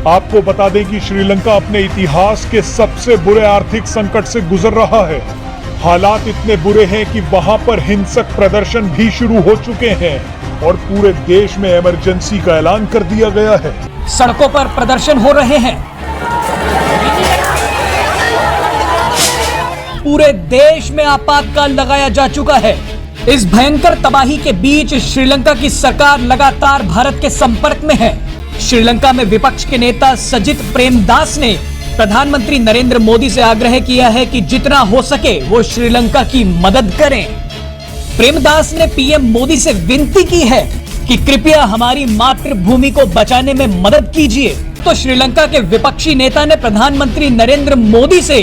आपको बता दें कि श्रीलंका अपने इतिहास के सबसे बुरे आर्थिक संकट से गुजर रहा है। हालात इतने बुरे हैं कि वहां पर हिंसक प्रदर्शन भी शुरू हो चुके हैं और पूरे देश में इमरजेंसी का ऐलान कर दिया गया है। सड़कों पर प्रदर्शन हो रहे हैं। पूरे देश में आपातकाल लगाया जा चुका है। इस भयंकर तबाही के बीच श्रीलंका की सरकार लगातार भारत के संपर्क में है। श्रीलंका में विपक्ष के नेता सजित प्रेमदास ने प्रधानमंत्री नरेंद्र मोदी से आग्रह किया है कि जितना हो सके वो श्रीलंका की मदद करें। प्रेमदास ने पीएम मोदी से विनती की है कि कृपया हमारी मातृभूमि को बचाने में मदद कीजिए। तो श्रीलंका के विपक्षी नेता ने प्रधानमंत्री नरेंद्र मोदी से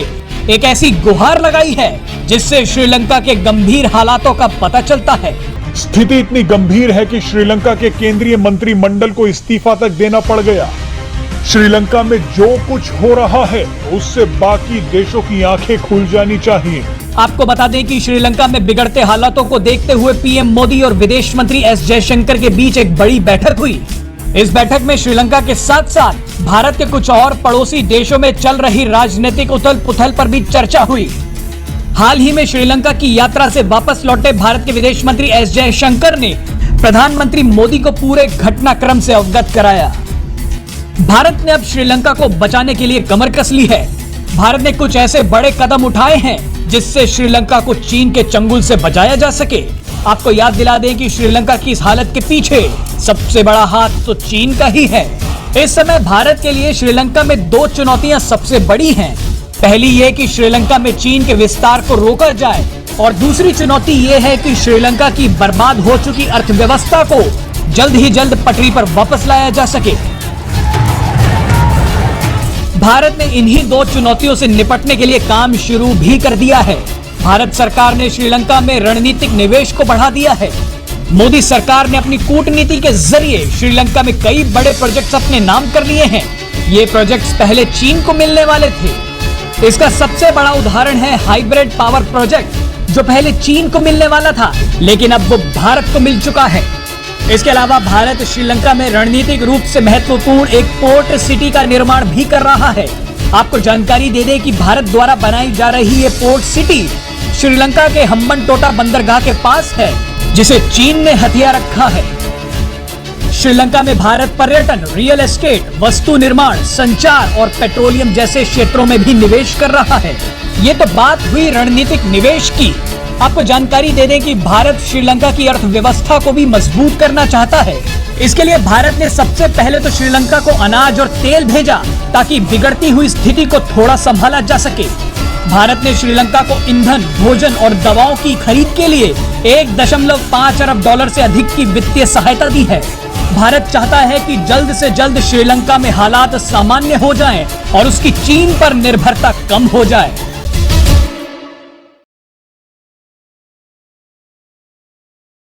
एक ऐसी गुहार लगाई है जिससे श्रीलंका के गंभीर हालातों का पता चलता है। स्थिति इतनी गंभीर है कि श्रीलंका के केंद्रीय मंत्रिमंडल को इस्तीफा तक देना पड़ गया। श्रीलंका में जो कुछ हो रहा है उससे बाकी देशों की आंखें खुल जानी चाहिए। आपको बता दें कि श्रीलंका में बिगड़ते हालातों को देखते हुए पीएम मोदी और विदेश मंत्री एस जयशंकर के बीच एक बड़ी बैठक हुई। इस बैठक में श्रीलंका के साथ साथ भारत के कुछ और पड़ोसी देशों में चल रही राजनीतिक उथल पुथल पर भी चर्चा हुई। हाल ही में श्रीलंका की यात्रा से वापस लौटे भारत के विदेश मंत्री एस जयशंकर ने प्रधानमंत्री मोदी को पूरे घटनाक्रम से अवगत कराया। भारत ने अब श्रीलंका को बचाने के लिए कमर कस ली है। भारत ने कुछ ऐसे बड़े कदम उठाए हैं जिससे श्रीलंका को चीन के चंगुल से बचाया जा सके। आपको याद दिला दें कि श्रीलंका की इस हालत के पीछे सबसे बड़ा हाथ तो चीन का ही है। इस समय भारत के लिए श्रीलंका में दो चुनौतियां सबसे बड़ी हैं। पहली ये कि श्रीलंका में चीन के विस्तार को रोका जाए और दूसरी चुनौती ये है कि श्रीलंका की बर्बाद हो चुकी अर्थव्यवस्था को जल्द ही जल्द पटरी पर वापस लाया जा सके। भारत ने इन्हीं दो चुनौतियों से निपटने के लिए काम शुरू भी कर दिया है। भारत सरकार ने श्रीलंका में रणनीतिक निवेश को बढ़ा दिया है। मोदी सरकार ने अपनी कूटनीति के जरिए श्रीलंका में कई बड़े प्रोजेक्ट्स अपने नाम कर लिए हैं। ये प्रोजेक्ट्स पहले चीन को मिलने वाले थे। इसका सबसे बड़ा उदाहरण है हाइब्रिड पावर प्रोजेक्ट, जो पहले चीन को मिलने वाला था लेकिन अब वो भारत को मिल चुका है। इसके अलावा भारत श्रीलंका में रणनीतिक रूप से महत्वपूर्ण एक पोर्ट सिटी का निर्माण भी कर रहा है। आपको जानकारी दे दें कि भारत द्वारा बनाई जा रही ये पोर्ट सिटी श्रीलंका के हम्बनटोटा बंदरगाह के पास है, जिसे चीन ने हथिया रखा है। श्रीलंका में भारत पर्यटन, रियल एस्टेट, वस्तु निर्माण, संचार और पेट्रोलियम जैसे क्षेत्रों में भी निवेश कर रहा है। ये तो बात हुई रणनीतिक निवेश की। आपको जानकारी दे दें कि भारत श्रीलंका की अर्थव्यवस्था को भी मजबूत करना चाहता है। इसके लिए भारत ने सबसे पहले तो श्रीलंका को अनाज और तेल भेजा ताकि बिगड़ती हुई स्थिति को थोड़ा संभाला जा सके। भारत ने श्रीलंका को ईंधन, भोजन और दवाओं की खरीद के लिए 1.5 अरब डॉलर से अधिक की वित्तीय सहायता दी है। भारत चाहता है कि जल्द से जल्द श्रीलंका में हालात सामान्य हो जाएं और उसकी चीन पर निर्भरता कम हो जाए।